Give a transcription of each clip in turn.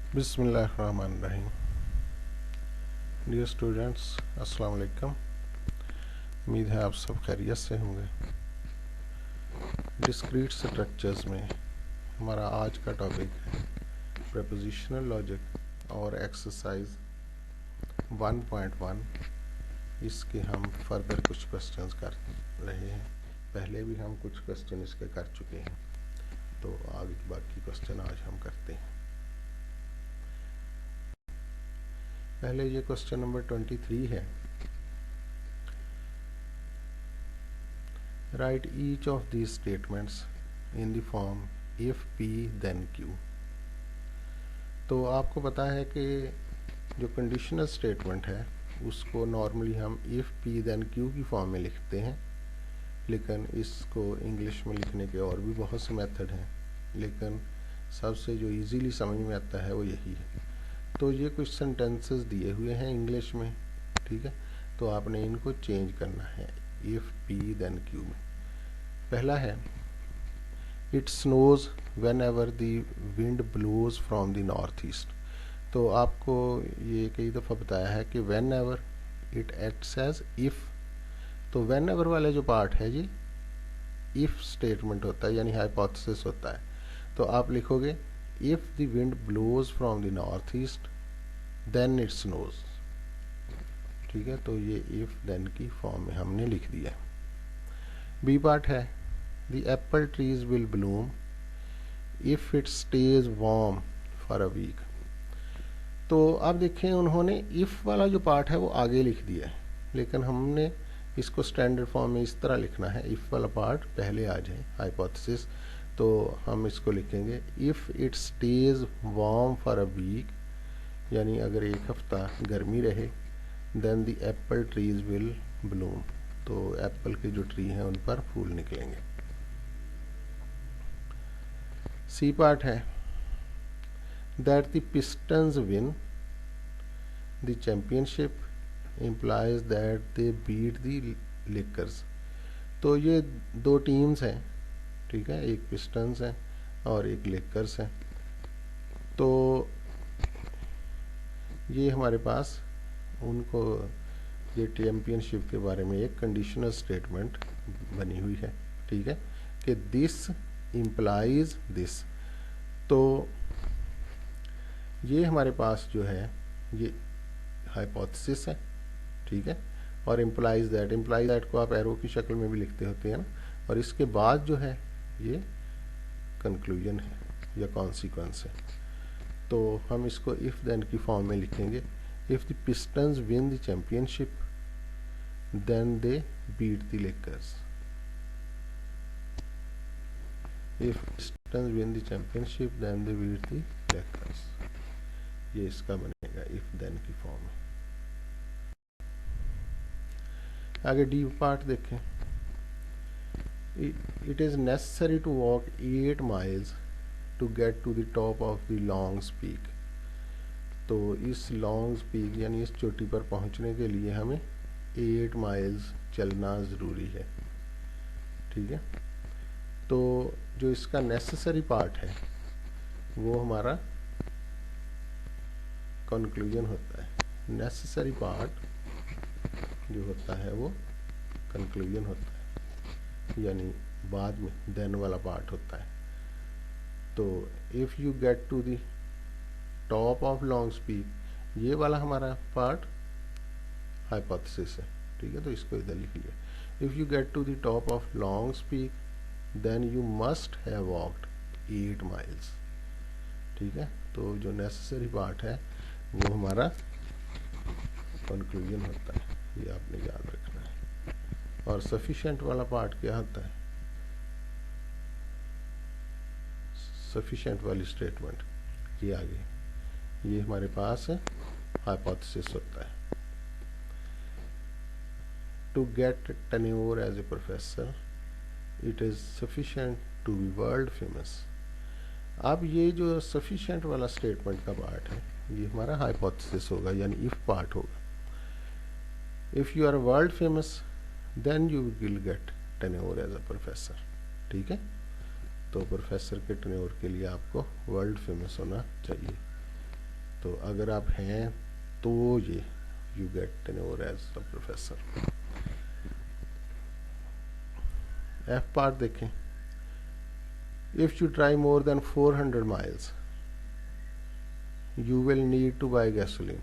बिस्मिल्लाहिर्रहमानिर्रहीम। Dear students, अस्सलाम वालेकुम। उम्मीद है आप सब खैरियत से होंगे। डिस्क्रीट स्ट्रक्चर्स में हमारा आज का टॉपिक है प्रपोजिशनल लॉजिक और एक्सरसाइज 1.1। इसके हम फर्दर कुछ क्वेश्चंस कर रहे हैं। पहले भी हम कुछ क्वेश्चन इसके कर चुके हैं, तो आगे बाकी क्वेश्चन आज हम करते हैं। पहले ये क्वेश्चन नंबर 23 है। Write each of these statements in the form if P then Q। तो आपको पता है कि जो कंडीशनल स्टेटमेंट है उसको नॉर्मली हम if P then Q की फॉर्म में लिखते हैं, लेकिन इसको इंग्लिश में लिखने के और भी बहुत से मेथड हैं, लेकिन सबसे जो इजीली समझ में आता है वो यही है। तो ये कुछ सेंटेंसेस दिए हुए हैं इंग्लिश में, ठीक है, तो आपने इनको चेंज करना है if P then Q में। पहला है it snows whenever the wind blows from the north east. तो आपको ये कई दफ़ा बताया है कि whenever it acts as if. तो वेन एवर वाले जो पार्ट है ये इफ़ स्टेटमेंट होता है, यानी हाइपोथेसिस होता है। तो आप लिखोगे if the wind blows from the north east then it snows, ठीक है। तो ये इफ़ देन की फॉर्म में हमने लिख दिया। बी पार्ट है The apple trees will bloom if it stays warm for a week। तो अब देखें, उन्होंने if वाला जो पार्ट है वो आगे लिख दिया है, लेकिन हमने इसको स्टैंडर्ड फॉर्म में इस तरह लिखना है, if वाला पार्ट पहले आ जाए हाइपोथेसिस। तो हम इसको लिखेंगे if it stays warm for a week, यानी अगर एक हफ्ता गर्मी रहे, then the apple trees will bloom। तो एप्पल के जो ट्री हैं उन पर फूल निकलेंगे। सी पार्ट है that the Pistons win the championship implies that they beat the Lakers. तो ये दो टीम्स हैं, ठीक है, एक पिस्टन्स हैं और एक लेकर्स हैं। तो ये हमारे पास उनको ये चैम्पियनशिप के बारे में एक कंडीशनल स्टेटमेंट बनी हुई है, ठीक है, कि दिस इम्प्लाइज दिस। तो ये हमारे पास जो है ये हाइपोथेसिस है, ठीक है, और इम्प्लाइज दैट को आप एरो की शक्ल में भी लिखते होते हैं ना, और इसके बाद जो है ये कंक्लूजन है या कॉन्सिक्वेंस है। तो हम इसको इफ देन की फॉर्म में लिखेंगे if the Pistons win the championship then they beat the Lakers. If Pistons win the championship, then they beat the Lakers। ये इसका बनेगा if then की फॉर्म में। आगे डी पार्ट देखें। It is necessary to walk 8 miles to get to the top of the Long's Peak। तो इस Long's Peak यानी इस चोटी पर पहुंचने के लिए हमें 8 माइल्स चलना ज़रूरी है, ठीक है। तो जो इसका नेसेसरी पार्ट है वो हमारा कंक्लूजन होता है। नेसेसरी पार्ट जो होता है वो कंक्लूजन होता है, यानी बाद में देन वाला पार्ट होता है। तो if you get to the top of Longs Peak, ये वाला हमारा पार्ट हाइपोथेसिस है, ठीक है, तो इसको इधर लिख लिया। If you get to the top of Longs Peak then you must have walked 8 miles, ठीक है। तो जो नेसेसरी पार्ट है वो हमारा कंक्लूजन होता है, ये आपने याद रखना है। और सफिशिएंट वाला पार्ट क्या होता है? सफिशिएंट वाली स्टेटमेंट ये आगे ये हमारे पास हाइपोथेसिस होता है। To get tenure as a professor it is sufficient to be world famous. अब ये जो सफिशिएंट वाला स्टेटमेंट का पार्ट है ये हमारा हाइपोथेसिस होगा, यानी इफ पार्ट होगा। If you are world famous then you will get tenure as a professor, ठीक है। तो प्रोफेसर के टेन्योर के लिए आपको वर्ल्ड फेमस होना चाहिए। तो अगर आप हैं तो ये you get tenure as a professor. F part देखें, if you try more than 400 miles you will need to buy gasoline.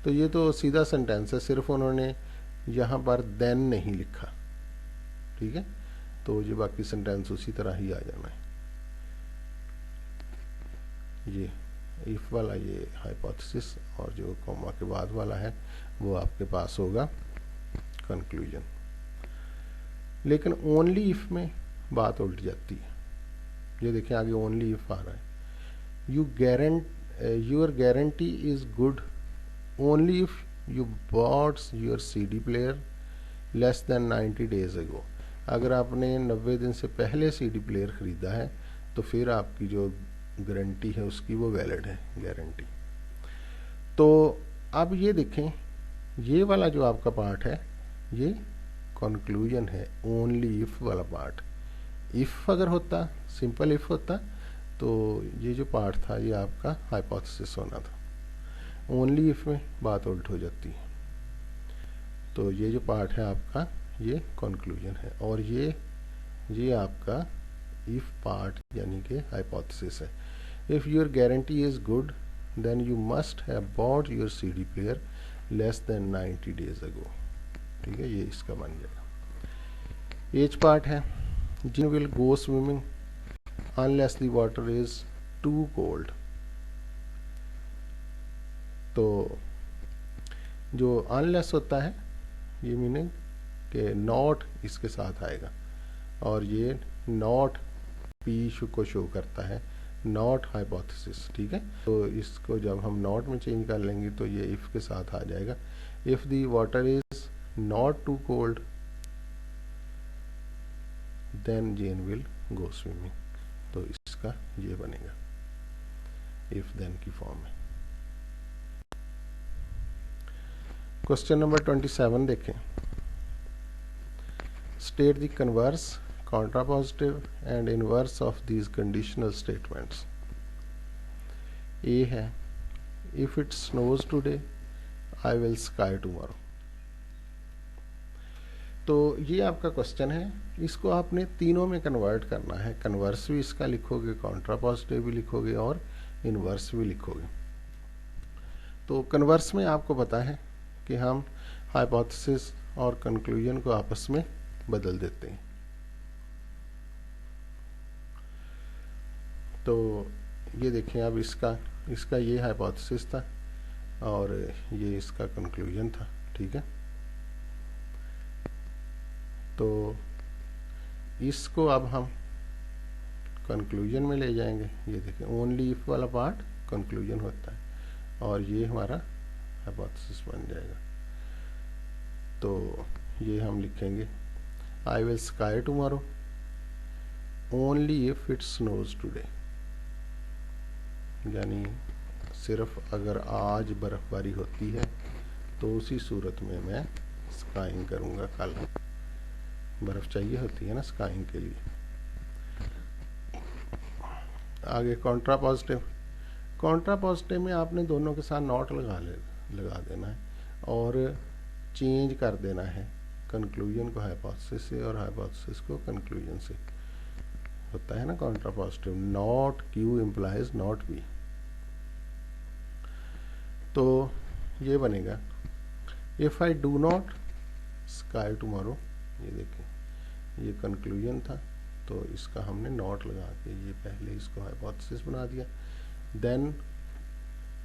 तो ये तो सीधा सेंटेंस है, सिर्फ उन्होंने यहाँ पर देन नहीं लिखा, ठीक है। तो ये बाकी सेंटेंस उसी तरह ही आ जाना है। ये इफ वाला ये हाइपोथेसिस, और जो कॉमा के बाद वाला है वो आपके पास होगा कंक्लूजन। लेकिन ओनली इफ में बात उल्ट जाती है। ये देखिए आगे ओनली इफ आ रहा है। Your guarantee is good only if you bought your CD player less than 90 days अगो। अगर आपने 90 दिन से पहले CD प्लेयर खरीदा है तो फिर आपकी जो गारंटी है उसकी वो वैलिड है, गारंटी। तो अब ये देखें, ये वाला जो आपका पार्ट है ये कंक्लूजन है, ओनली इफ वाला पार्ट। इफ अगर होता, सिंपल इफ होता, तो ये जो पार्ट था ये आपका हाइपोथेसिस होना था। ओनली इफ में बात उल्ट हो जाती है। तो ये जो पार्ट है आपका ये कंक्लूजन है, और ये आपका इफ पार्ट यानी कि हाइपोथेसिस है। If your guarantee is good then you must have bought your CD player less than 90 days ago, ठीक है। ये इसका बन जाएगा। एज पार्ट है, Jin will go swimming unless the water is too cold. तो जो अनलेस होता है ये मीनिंग कि नॉट इसके साथ आएगा, और ये नॉट पी को शो करता है, नॉट हाइपोथेसिस, ठीक है। तो इसको जब हम नॉट में चेंज कर लेंगे तो ये इफ के साथ आ जाएगा। If the water is not too cold then Jane will go swimming. तो इसका ये बनेगा इफ देन की फॉर्म में। क्वेश्चन नंबर 27 देखें। State the converse, contrapositive and inverse of these conditional statements. A है, if it snows today I will ski tomorrow। तो ये आपका क्वेश्चन है, इसको आपने तीनों में कन्वर्ट करना है। कन्वर्स भी इसका लिखोगे, कॉन्ट्रापोजिटिव भी लिखोगे और इन्वर्स भी लिखोगे। तो कन्वर्स में आपको पता है कि हम हाइपोथेसिस और कंक्लूजन को आपस में बदल देते हैं। तो ये देखें, अब इसका ये हाइपोथेसिस था और ये इसका कंक्लूजन था, ठीक है। तो इसको अब हम कंक्लूजन में ले जाएंगे। ये देखें, ओनली इफ वाला पार्ट कंक्लूजन होता है और ये हमारा हाइपोथेसिस बन जाएगा। तो ये हम लिखेंगे I will sky tomorrow only if it snows today, यानी सिर्फ अगर आज बर्फबारी होती है तो उसी सूरत में मैं स्काइंग करूँगा। कल बर्फ़ चाहिए होती है ना स्काइंग के लिए। आगे कॉन्ट्रापॉजिटिव में आपने दोनों के साथ नॉट लगा देना है और चेंज कर देना है कंक्लूजन को हाइपोथेसिस से और हाइपोथेसिस को कंक्लूजन से। होता है ना contrapositive, not q implies not b. तो ये बनेगा if I do not ski tomorrow. ये देखें, ये कंक्लूजन था तो इसका हमने नॉट लगा के ये पहले इसको हाइपोथेसिस बना दिया। Then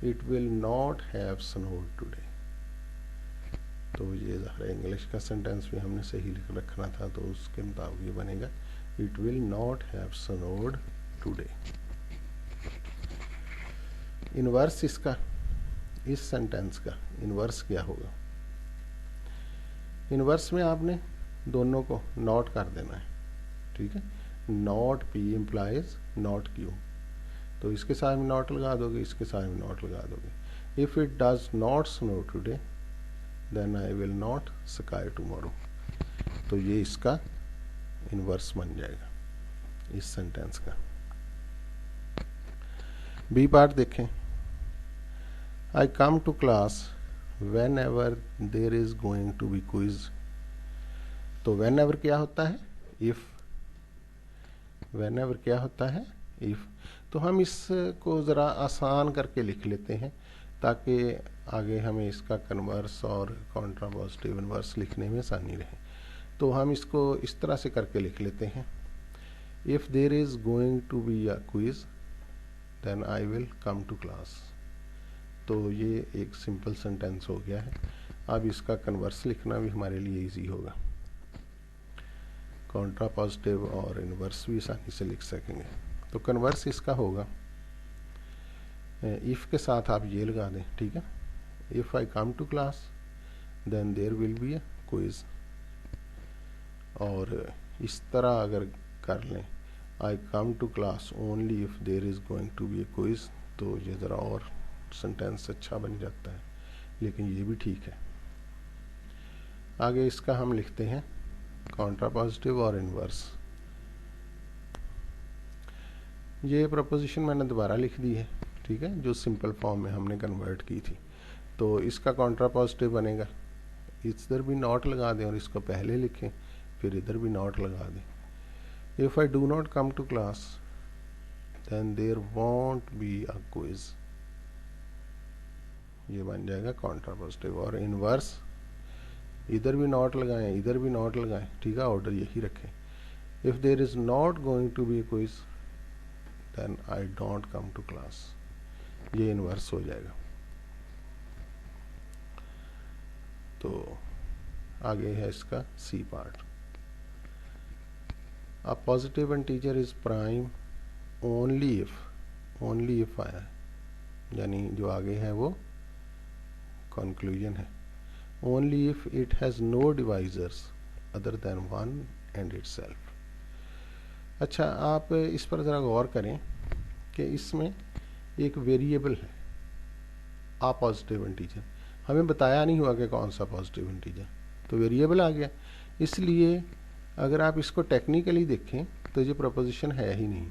it will not have snowed today. तो ये ज़ाहिर इंग्लिश का सेंटेंस भी हमने सही लिख रखना था, तो उसके मुताबिक ये बनेगा it will not have snowed today. Inverse इसका, इस सेंटेंस का इनवर्स क्या होगा? इनवर्स में आपने दोनों को नॉट कर देना है, ठीक है। Not P implies not Q, तो इसके साथ में नॉट लगा दोगे, इसके साथ में नॉट लगा दोगे। If it does not snow today then I will not ski tomorrow. तो ये इसका इनवर्स बन जाएगा इस सेंटेंस का। बी पार्ट देखें, I come to class whenever there is going to be quiz. तो whenever क्या होता है? if. whenever क्या होता है? if. तो हम इसको ज़रा आसान करके लिख लेते हैं ताकि आगे हमें इसका कन्वर्स और कॉन्ट्रापॉजिटिव इनवर्स लिखने में आसानी रहे। तो हम इसको इस तरह से करके लिख लेते हैं, if there is going to be a quiz then I will come to class. तो ये एक सिंपल सेंटेंस हो गया है। अब इसका कन्वर्स लिखना भी हमारे लिए इजी होगा, कॉन्ट्रापॉजिटिव और इनवर्स भी आसानी से लिख सकेंगे। तो कन्वर्स इसका होगा, इफ़ के साथ आप ये लगा दें, ठीक है। If I come to class then there will be a quiz. और इस तरह अगर कर लें, I come to class only if there is going to be a quiz, तो ये ज़रा और सेंटेंस अच्छा बन जाता है, लेकिन ये भी ठीक है। आगे इसका हम लिखते हैं कॉन्ट्रापॉजिटिव और इनवर्स। ये प्रपोजिशन मैंने दोबारा लिख दी है, ठीक है, जो सिंपल फॉर्म में हमने कन्वर्ट की थी। तो इसका कॉन्ट्रापॉजिटिव बनेगा, इधर भी नॉट लगा दें और इसको पहले लिखें, फिर इधर भी नॉट लगा दें। If I do not come to class then there won't be a quiz, ये बन जाएगा कॉन्ट्रापॉजिटिव। और इनवर्स, इधर भी नॉट लगाएं, इधर भी नॉट लगाएं, ठीक है, ऑर्डर यही रखें। If there is not going to be a quiz then I don't come to class, ये इनवर्स हो जाएगा। तो आगे है इसका C part. A positive integer is prime only if आया, यानी जो आगे है वो कंक्लूजन है। Only if it has no divisors other than one and itself. अच्छा, आप इस पर ज़रा गौर करें कि इसमें एक वेरिएबल है आ पॉजिटिव इंटीजर, हमें बताया नहीं हुआ कि कौन सा पॉजिटिव इंटीजर, तो वेरिएबल आ गया। इसलिए अगर आप इसको टेक्निकली देखें तो ये प्रपोजिशन है ही नहीं,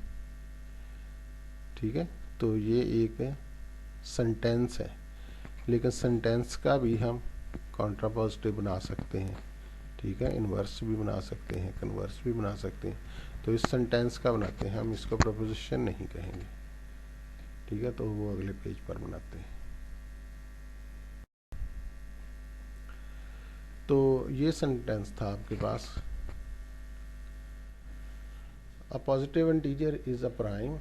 ठीक है। तो ये एक सेंटेंस है, लेकिन सेंटेंस का भी हम कॉन्ट्रापॉजिटिव बना सकते हैं, ठीक है, इनवर्स भी बना सकते हैं, कन्वर्स भी बना सकते हैं। तो इस सेंटेंस का बनाते हैं हम, इसको प्रपोजिशन नहीं कहेंगे, ठीक है। तो वो अगले पेज पर बनाते हैं। तो ये सेंटेंस था आपके पास, a positive integer is a prime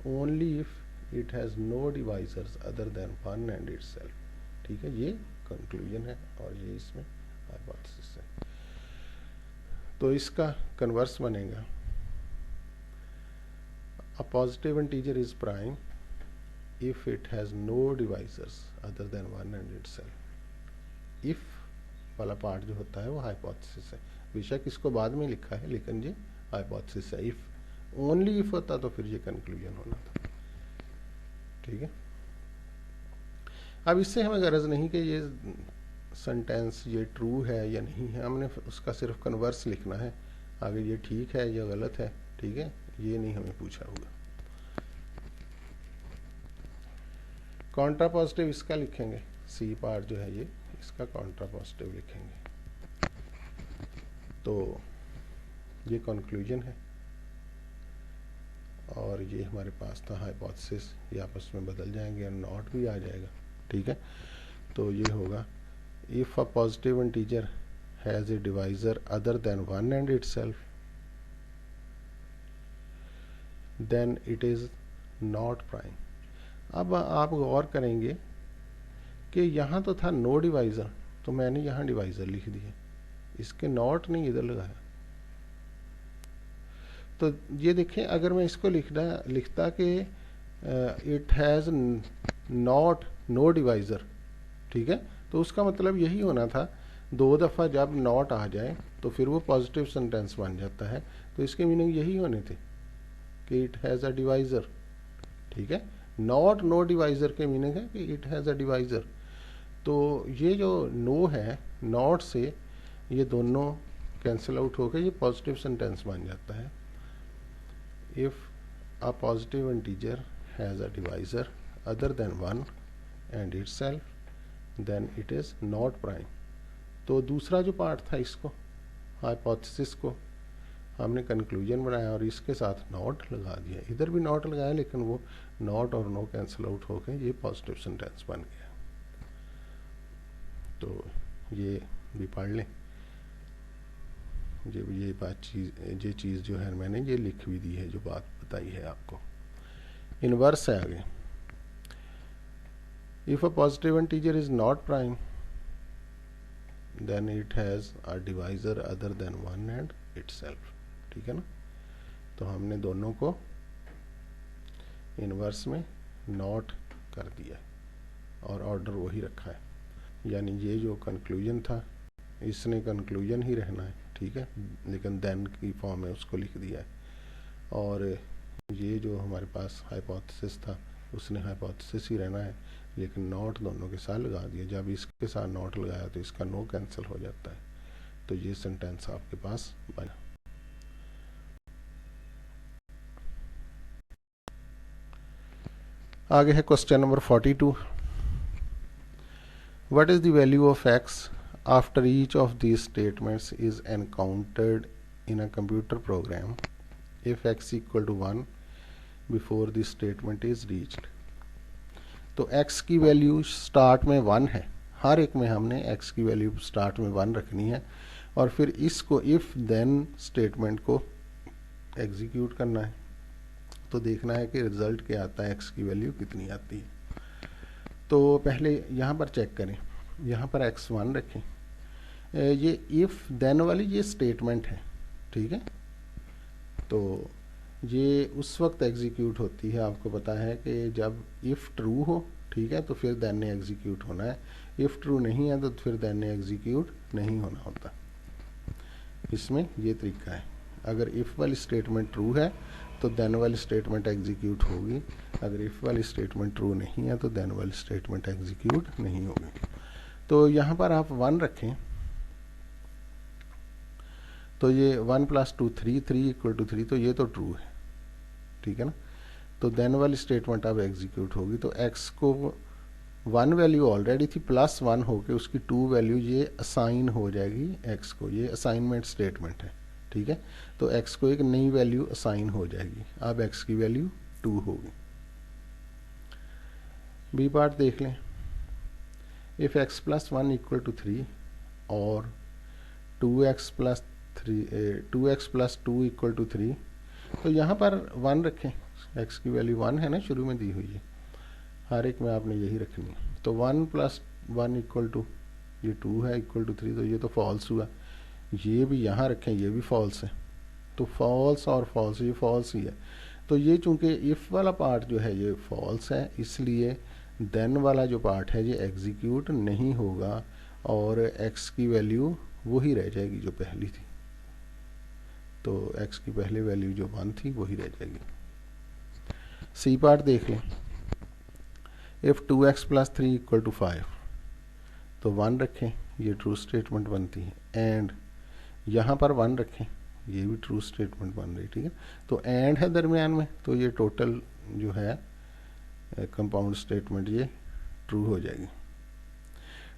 only if it has no divisors other than one and itself, ठीक है। ये कंक्लूजन है और ये इसमें हाइपोथेसिस है। तो इसका कन्वर्स बनेगा, a positive integer is prime if it has no divisors other than one and itself. If वाला पार्ट जो होता है वो हाइपोथेसिस है, बेशक इसको बाद में लिखा है, लेकिन ये हाइपोथेसिस है। इफ ओनली इफ होता तो फिर ये कंक्लूजन होना था, ठीक है। अब इससे हमें गरज नहीं कि ये सेंटेंस ये ट्रू है या नहीं है, हमने उसका सिर्फ कन्वर्स लिखना है, आगे ये ठीक है या गलत है, ठीक है, ये नहीं हमें पूछा हुआ। कॉन्ट्रापॉजिटिव इसका लिखेंगे, सी पार्ट जो है ये, इसका कॉन्ट्रापॉजिटिव लिखेंगे। तो ये कंक्लूजन है और ये हमारे पास था हाइपोथेसिस, ये आपस में बदल जाएंगे और नॉट भी आ जाएगा, ठीक है। तो ये होगा, if a positive integer has a divisor other than one and itself then it is not prime. अब आप गौर करेंगे कि यहाँ तो था नो डिवाइजर, तो मैंने यहाँ डिवाइजर लिख दिया, इसके नॉट नहीं इधर लगाया। तो ये देखें, अगर मैं इसको लिखता कि it has not know divisor, ठीक है, तो उसका मतलब यही होना था, दो दफ़ा जब नॉट आ जाए तो फिर वो पॉजिटिव सेंटेंस बन जाता है। तो इसके मीनिंग यही होने थे कि इट हैज़ अ डिवाइजर, ठीक है। नॉट नो डिवाइजर के मीनिंग है कि इट हैज़ अ डिवाइजर। तो ये जो नो है, नॉट से ये दोनों कैंसिल आउट होकर ये पॉजिटिव सेंटेंस बन जाता है। If a positive integer has a divisor other than one and itself, then it is not prime. तो दूसरा जो पार्ट था इसको, हाइपोथेसिस को हमने कंक्लूजन बनाया और इसके साथ नॉट लगा दिया, इधर भी नॉट लगाया लेकिन वो नॉट और नो कैंसिल आउट हो गए, ये पॉजिटिव सेंटेंस बन गया। तो ये भी पढ़ लें, ये चीज़ जो है मैंने ये लिख भी दी है, जो बात बताई है आपको। इनवर्स है आगे, if a positive integer is not prime then it has a divisor other than 1 and itself, ठीक है ना। तो हमने दोनों को इनवर्स में नॉट कर दिया और ऑर्डर वही रखा है, यानी ये जो कंक्लूजन था इसने कंक्लूजन ही रहना है, ठीक है, लेकिन देन की फॉर्म में उसको लिख दिया है। और ये जो हमारे पास हाइपोथेसिस था उसने हाइपोथेसिस ही रहना है, लेकिन नॉट दोनों के साथ लगा दिया। जब इसके साथ नॉट लगाया तो इसका नो कैंसिल हो जाता है। तो ये सेंटेंस आपके पास बना। आगे है question number 42। What is the value of x after each of these statements is encountered in a computer program if x equal to 1 before this statement is reached. तो x की वैल्यू स्टार्ट में 1 है, हर एक में हमने x की value start में 1 रखनी है और फिर इसको इफ देन स्टेटमेंट को एग्जीक्यूट करना है। तो देखना है कि रिजल्ट क्या आता है, x की वैल्यू कितनी आती है। तो पहले यहाँ पर चेक करें, यहाँ पर x1 रखें, ये इफ देन वाली ये स्टेटमेंट है, ठीक है। तो ये उस वक्त एग्जीक्यूट होती है, आपको पता है कि जब इफ़ ट्रू हो, ठीक है, तो फिर देन ने एग्जीक्यूट होना है। इफ़ ट्रू नहीं है तो फिर देन ने एग्जीक्यूट नहीं होना होता। इसमें ये तरीका है, अगर इफ़ वाली स्टेटमेंट ट्रू है तो देन वाली स्टेटमेंट एग्जीक्यूट होगी, अगर इफ़ वाली स्टेटमेंट ट्रू नहीं है तो देन वाली स्टेटमेंट एग्जीक्यूट नहीं होगी। तो यहाँ पर आप 1 रखें, तो ये 1 + 2 3 3 = 3, तो ये तो ट्रू है, ठीक है ना। तो देन वाली स्टेटमेंट अब एग्जीक्यूट होगी। तो x को 1 वैल्यू ऑलरेडी थी, +1 होके उसकी 2 वैल्यू ये असाइन हो जाएगी x को, ये असाइनमेंट स्टेटमेंट है, ठीक है। तो x को एक नई वैल्यू असाइन हो जाएगी, अब x की वैल्यू 2 होगी। बी पार्ट देख लें, इफ x + 1 = 3 और 2x + 2 = 3, तो यहाँ पर 1 रखें, x की वैल्यू 1 है ना, शुरू में दी हुई है, हर एक में आपने यही रखनी है। तो 1 + 1 = ये 2 है = 3, तो ये तो फॉल्स हुआ। ये भी यहाँ रखें, ये भी फॉल्स है, तो फॉल्स और फॉल्स, ये फॉल्स ही है। तो ये चूंकि इफ़ वाला पार्ट जो है ये फॉल्स है, इसलिए देन वाला जो पार्ट है ये एग्जीक्यूट नहीं होगा और x की वैल्यू वही रह जाएगी जो पहली थी। तो x की पहले वैल्यू जो 1 थी वही रह जाएगी। सी पार्ट देख लें, इफ 2x + 3 = 5, तो 1 रखें, ये ट्रू स्टेटमेंट बनती है। एंड यहाँ पर 1 रखें, ये भी ट्रू स्टेटमेंट बन रही, ठीक है। तो एंड है दरमियान में, तो ये टोटल जो है कंपाउंड स्टेटमेंट ये ट्रू हो जाएगी।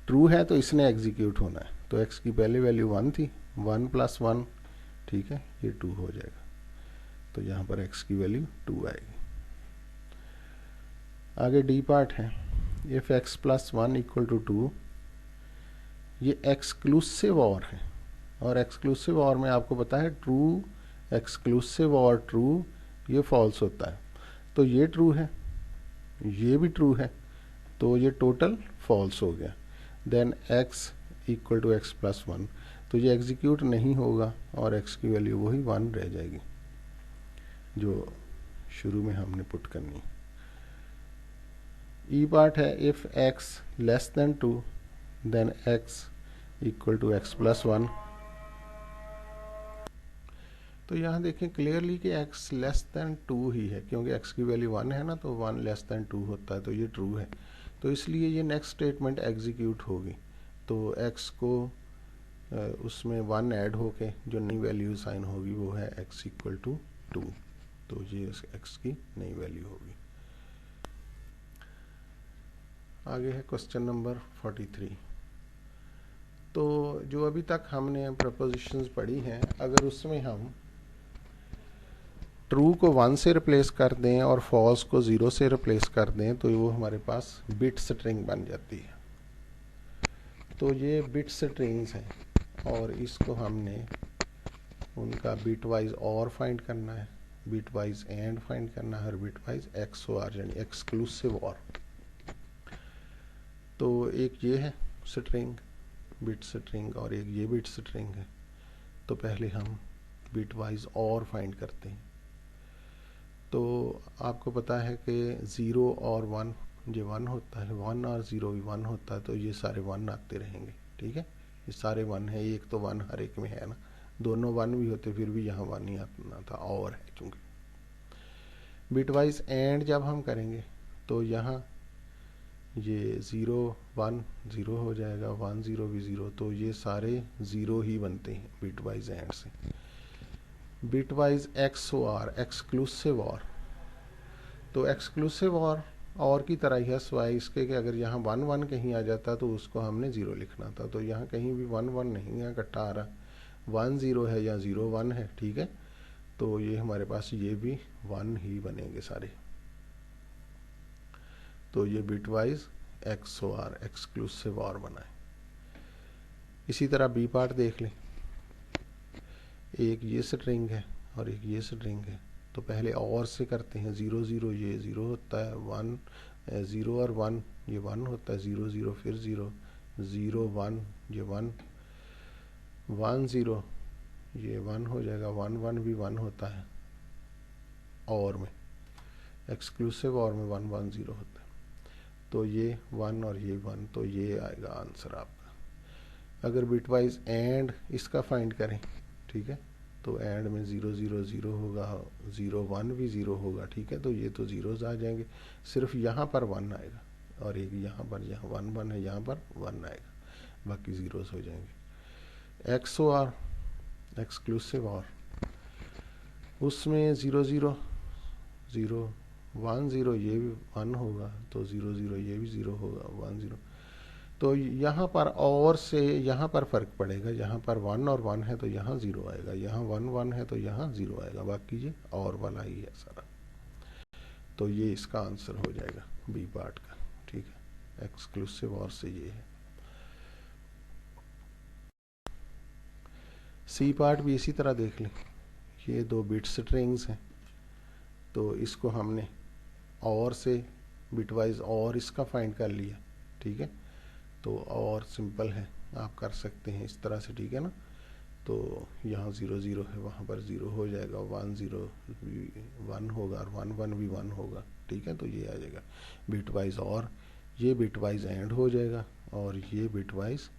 ट्रू है तो इसने एग्जीक्यूट होना है। तो x की पहले वैल्यू 1 थी, 1 + 1, ठीक है, ये 2 हो जाएगा। तो यहाँ पर x की वैल्यू 2 आएगी। आगे डी पार्ट है, इफ x + 1 = 2, ये एक्सक्लूसिव और है, और एक्सक्लूसिव और में आपको पता है ट्रू, एक्सक्लूसिव और ट्रू ये फॉल्स होता है। तो ये ट्रू है, ये भी ट्रू है, तो ये टोटल फॉल्स हो गया। देन x = x + 1, तो ये एग्जीक्यूट नहीं होगा और x की वैल्यू वही 1 रह जाएगी जो शुरू में हमने पुट करनी। ई पार्ट है, if x < 2 then x = x + 1। तो यहाँ देखें क्लियरली कि x < 2 ही है, क्योंकि x की वैल्यू 1 है ना, तो 1 < 2 होता है, तो ये ट्रू है। तो इसलिए ये नेक्स्ट स्टेटमेंट एग्जीक्यूट होगी। तो x को उसमें 1 ऐड होके जो नई वैल्यू साइन होगी वो है x = 2, तो ये x की नई वैल्यू होगी। आगे है क्वेश्चन नंबर 43। तो जो अभी तक हमने प्रपोजिशंस पढ़ी हैं, अगर उसमें हम ट्रू को 1 से रिप्लेस कर दें और फॉल्स को 0 से रिप्लेस कर दें तो वो हमारे पास बिट स्ट्रिंग बन जाती है। तो ये बिट स्ट्रिंग्स हैं और इसको हमने उनका बिट वाइज और फाइंड करना है, बिट वाइज एंड फाइंड करना है और बिट वाइज XOR यानी एक्सक्लूसिव और। तो एक ये है स्ट्रिंग, बिट स्ट्रिंग, और एक ये बिट स्ट्रिंग है। तो पहले हम बिट वाइज और फाइंड करते हैं। तो आपको पता है कि 0 और 1 ये 1 होता है, 1 और 0 भी 1 होता है, तो ये सारे 1 आते रहेंगे। ठीक है, ये सारे 1 है, एक तो 1 हर एक में है ना, दोनों 1 भी होते फिर भी यहाँ 1 ही आना था, और है क्योंकि। बिटवाइज एंड जब हम करेंगे तो यहाँ ये 0 1 0 हो जाएगा, 1 0 भी 0, तो ये सारे 0 ही बनते हैं बिटवाइज एंड से। बिटवाइज XOR एक्सक्लूसिव और, तो एक्सक्लूसिव और की तरह ही है स्वाय इसके कि अगर यहाँ 1 1 कहीं आ जाता तो उसको हमने 0 लिखना था। तो यहाँ कहीं भी 1 1 नहीं है, इकट्ठा आ रहा, 1 0 है या 0 1 है। ठीक है, तो ये हमारे पास ये भी 1 ही बनेंगे सारे। तो ये बिटवाइज XOR एक्सक्लूसिव और बनाए। इसी तरह बी पार्ट देख लें, एक ये स्ट्रिंग है और एक ये स्ट्रिंग है। तो पहले और से करते हैं, 0 0 ये 0 होता है, 1 0 और 1 ये 1 होता है, 0 0 फिर 0 0 1 ये 1 1 0 ये 1 हो जाएगा, 1 1 भी 1 होता है, और में एक्सक्लूसिव और में 1 1 0 होता है। तो ये 1 और ये 1, तो ये आएगा आंसर आपका। अगर बिटवाइज एंड इसका फाइंड करें, ठीक है, तो एंड में 0 0 0 होगा, 0 1 भी 0 होगा। ठीक है, तो ये तो जीरोज आ जाएंगे, सिर्फ यहाँ पर 1 आएगा, और एक यहाँ पर, यहाँ 1 1 है, यहाँ पर 1 आएगा, बाकी जीरोज हो जाएंगे। XOR एक्सक्लूसिव और, उसमें 0 0 0 1 0 ये भी 1 होगा, तो 0 0 ये भी 0 होगा, 1 0। तो यहाँ पर और से यहाँ पर फ़र्क पड़ेगा, यहाँ पर 1 और 1 है तो यहाँ 0 आएगा, यहाँ 1 1 है तो यहाँ 0 आएगा, बाकी ये और वाला ही है सारा। तो ये इसका आंसर हो जाएगा बी पार्ट का। ठीक है, एक्सक्लूसिव और से ये है। सी पार्ट भी इसी तरह देख लें, ये 2 बिट स्ट्रिंग्स हैं, तो इसको हमने और से बिटवाइज और इसका फाइंड कर लिया। ठीक है, तो और सिंपल है, आप कर सकते हैं इस तरह से। ठीक है ना, तो यहाँ 0 0 है, वहाँ पर 0 हो जाएगा, 1 0 भी 1 होगा और 1 1 भी 1 होगा। ठीक है, तो ये आ जाएगा बिटवाइज और, ये बिटवाइज एंड हो जाएगा, और ये बिटवाइज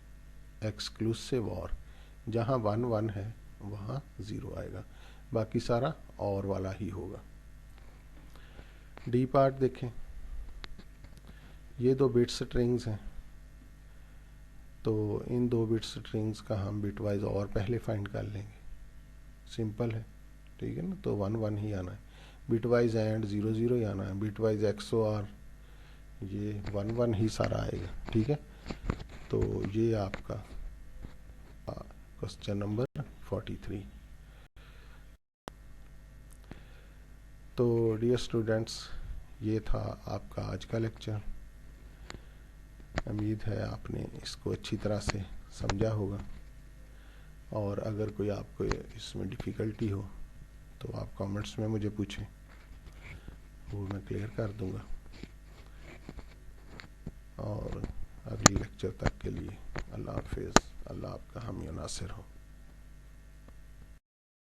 एक्सक्लूसिव और, जहाँ 1 1 है वहाँ 0 आएगा, बाकी सारा और वाला ही होगा। डी पार्ट देखें, ये 2 बिट स्ट्रिंग्स हैं, तो इन 2 बिट स्ट्रिंग्स का हम बिटवाइज और पहले फाइंड कर लेंगे, सिंपल है। ठीक है ना, तो 1 1 ही आना है, बिटवाइज एंड 0 0 ही आना है, बिटवाइज XOR ये 1 1 ही सारा आएगा। ठीक है, तो ये आपका क्वेश्चन नंबर 43। तो डियर स्टूडेंट्स, ये था आपका आज का लेक्चर। उम्मीद है आपने इसको अच्छी तरह से समझा होगा, और अगर कोई आपको इसमें डिफ़िकल्टी हो तो आप कमेंट्स में मुझे पूछें, वो मैं क्लियर कर दूंगा। और अगली लेक्चर तक के लिए अल्लाह हाफिज़, अल्लाह आपका हामी नासिर हो।